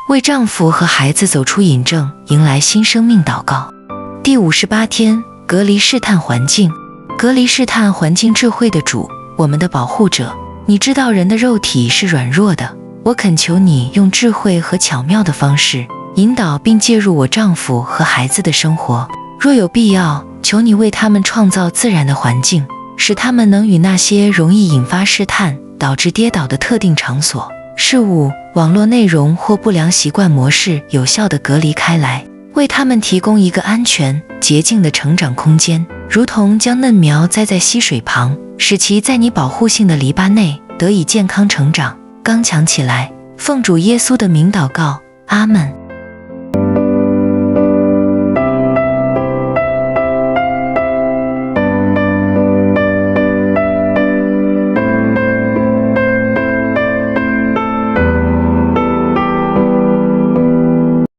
为丈夫和孩子走出瘾症，迎来新生命祷告。第58天，隔离试探环境。隔离试探环境，智慧的主，我们的保护者，你知道人的肉体是软弱的，我恳求你用智慧和巧妙的方式引导并介入我丈夫和孩子的生活。若有必要，求你为他们创造自然的环境，使他们能与那些容易引发试探导致跌倒的特定场所、事物、网络内容或不良习惯模式有效地隔离开来，为他们提供一个安全、洁净的成长空间，如同将嫩苗栽在溪水旁，使其在你保护性的篱笆内得以健康成长、刚强起来。奉主耶稣的名祷告，阿们。